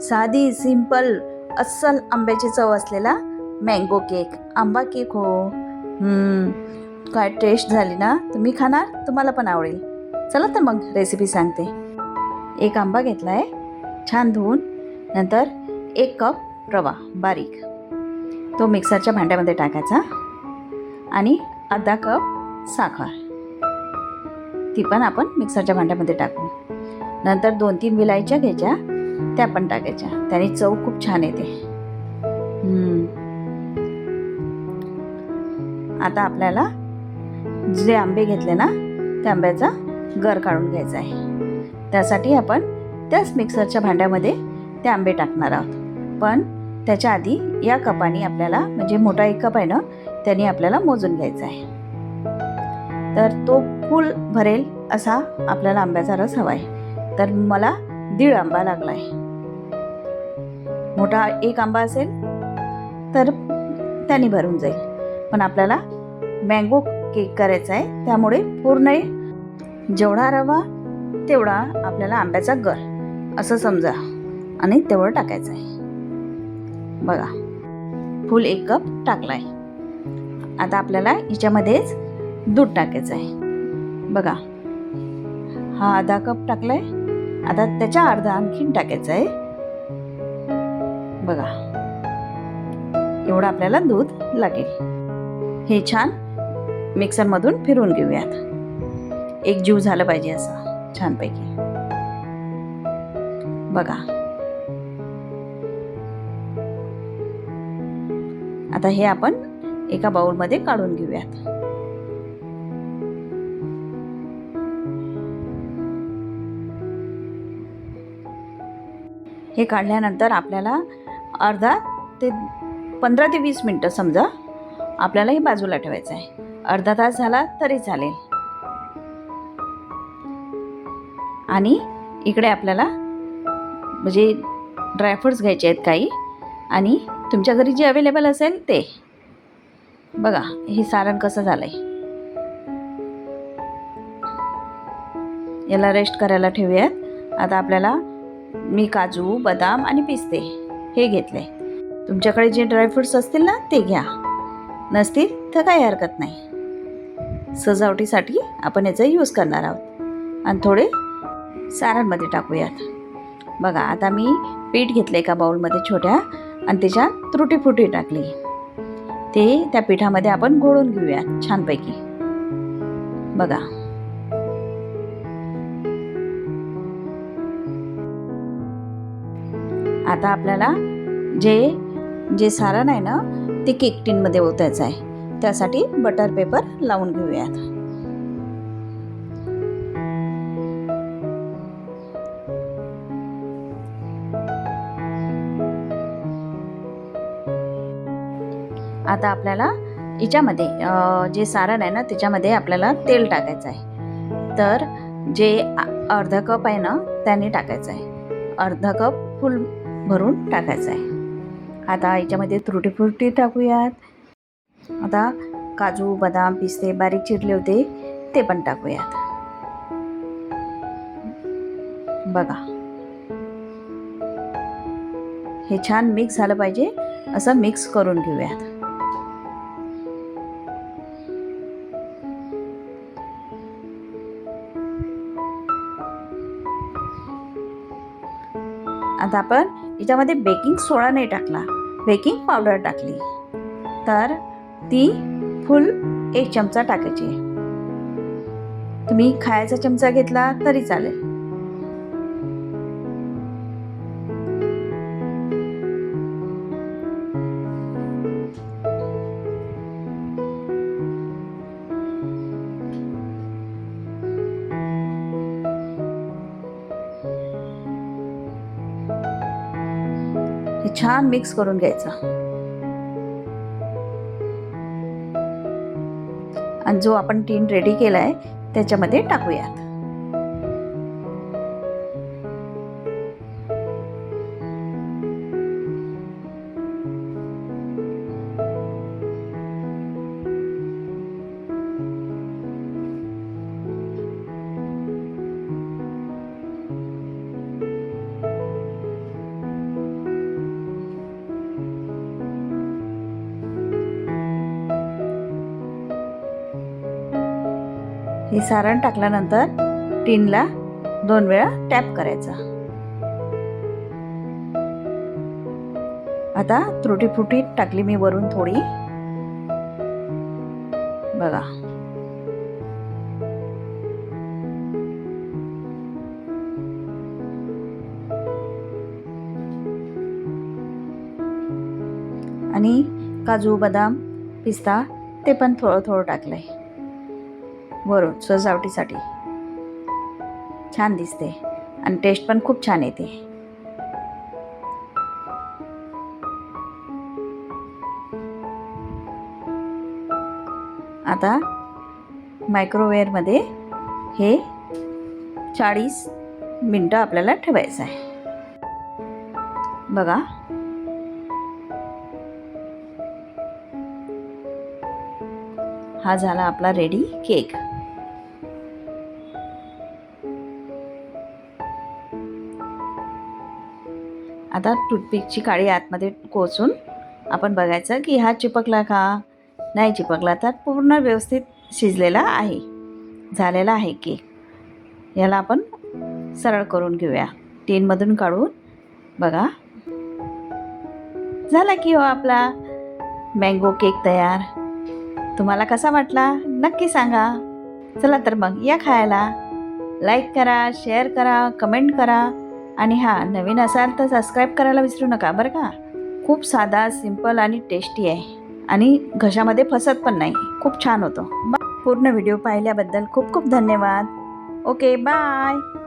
साधी सिंपल अस्सल आंब्याची चव असलेला मँगो केक, आंबा केक हो. काय टेस्ट झाली ना. तुम्ही खाणार, तुम्हाला पण आवडेल. चला तर मग रेसिपी सांगते. एक आंबा घेतला आहे छान धुवून. नंतर 1 कप रवा बारीक, तो मिक्सरच्या भांड्यामध्ये टाकायचा. आणि अर्धा कप साखर, ती पण आपण मिक्सरच्या भांड्यामध्ये टाकू. नंतर 2-3 विलायच्या घ्यायच्या, त्या पण टाकायच्या. त्याने चव खूप छान येते. आता आपल्याला जे आंबे घेतले ना, त्या आंब्याचा गर काढून घ्यायचा आहे. त्यासाठी आपण त्याच मिक्सरच्या भांड्यामध्ये ते आंबे टाकणार आहोत. पण त्याच्या आधी या कपाने आपल्याला, म्हणजे मोठा 1 कप आहे ना, त्याने आपल्याला मोजून घ्यायचा आहे. तर तो फुल भरेल असा आपल्याला आंब्याचा रस हवा आहे. तर मला 1.5 आंबा लागला आहे. मोठा 1 आंबा असेल तर त्याने भरून जाईल. पण आपल्याला मँगो केक करायचा आहे, त्यामुळे पूर्ण जेवढा रवा तेवढा आपल्याला आंब्याचा गर असं समजा, आणि तेवढं टाकायचं आहे. बघा, फुल 1 कप टाकला आहे. आता आपल्याला हिच्यामध्येच दूध टाकायचं आहे. बघा, हा अर्धा कप टाकला आहे. आता त्याच्या अर्धा आणखीन टाकायचं आहे. बघा, एवढं आपल्याला दूध लागेल. हे छान मिक्सरमधून फिरवून घेऊयात. एक जीव झालं पाहिजे असं छानपैकी. बघा, आता हे आपण एका बाउलमध्ये काढून घेऊयात. हे काढल्यानंतर आपल्याला 15 ते 20 मिनटं समजा आपल्याला हे बाजूला ठेवायचं आहे. अर्धा तास झाला तरी चालेल. आणि इकडे आपल्याला म्हणजे ड्रायफ्रूट्स घ्यायचे आहेत काही, आणि तुमच्या घरी जे अवेलेबल असेल ते. बघा, हे सारण कसं झालंय. याला रेस्ट करायला ठेवूयात. आता आपल्याला मी काजू, बदाम आणि पिस्ते हे घेतले. तुमच्याकडे जे ड्रायफ्रूट्स असतील ना ते घ्या, नसतील तर काही हरकत नाही. सजावटीसाठी आपण याचा यूज करणार आहोत. आणि थोडे सारणमध्ये टाकूयात. बघा, आता मी पीठ घेतले एका बाउलमध्ये छोट्या, आणि त्याच्यात तुरटी फुटी टाकली. ते त्या पिठामध्ये आपण घोळून घेऊयात छानपैकी. बघा, आता आपल्याला जे सारण आहे ना, ते केक टिनमध्ये ओतायचं आहे. त्यासाठी बटर पेपर लावून घेऊयात. आता आपल्याला याच्यामध्ये जे सारण आहे ना, त्याच्यामध्ये आपल्याला तेल टाकायचं आहे. तर जे अर्धा कप आहे ना, त्याने टाकायचं आहे. अर्धा कप फुल भरून टाकायचं आहे. आता याच्यामध्ये तुरटी फुटी टाकूयात. आता काजू, बदाम, पिस्ते बारीक चिरले होते ते पण टाकूयात. बघा, हे छान मिक्स झालं पाहिजे, असं मिक्स करून घेऊयात. आता आपण याच्यामध्ये बेकिंग सोडा नाही टाकला, बेकिंग पावडर टाकली. तर ती फुल 1 चमचा टाकायची. तुम्ही खायचा चमचा घेतला तरी चालेल. हे छान मिक्स करून घ्यायचं. आणि जो आपण टीन रेडी केला आहे त्याच्यामध्ये टाकूयात. हे सारण टाकल्यानंतर टिनला 2 वेळा टॅप करायचा. आता तुटी फ्रुटी टाकली मी वरून थोडी, बघा. आणि काजू, बदाम, पिस्ता ते पण थोडं थोडं टाकलंय वरून सजावटीसाठी. छान दिसते आणि टेस्ट पण खूप छान येते. आता मायक्रोवेव्हमध्ये हे 40 मिनटं आपल्याला ठेवायचं आहे, बघा. हा झाला आपला रेडी केक. आता टूथपिकची काडी आतमध्ये कोचून आपण बघायचं की हा चिपकला का नाही. चिपकला तर पूर्ण व्यवस्थित शिजलेला आहे, झालेला आहे केक. याला आपण सरळ करून घेऊया, टीनमधून काढून. बघा, झाला की हो आपला मँगो केक तयार. तुम्हाला कसा वाटला नक्की सांगा. चला तर मग या खायला. लाईक करा, शेअर करा, कमेंट करा आणि नवीन असाल तर सबस्क्राईब करायला विसरू नका बरं का. खूप साधा, सिंपल आणि टेस्टी आहे आणि घशामध्ये फसत पण नाही. खूप छान होतो. पूर्ण व्हिडिओ पाहिल्याबद्दल खूप खूप धन्यवाद. Okay, bye.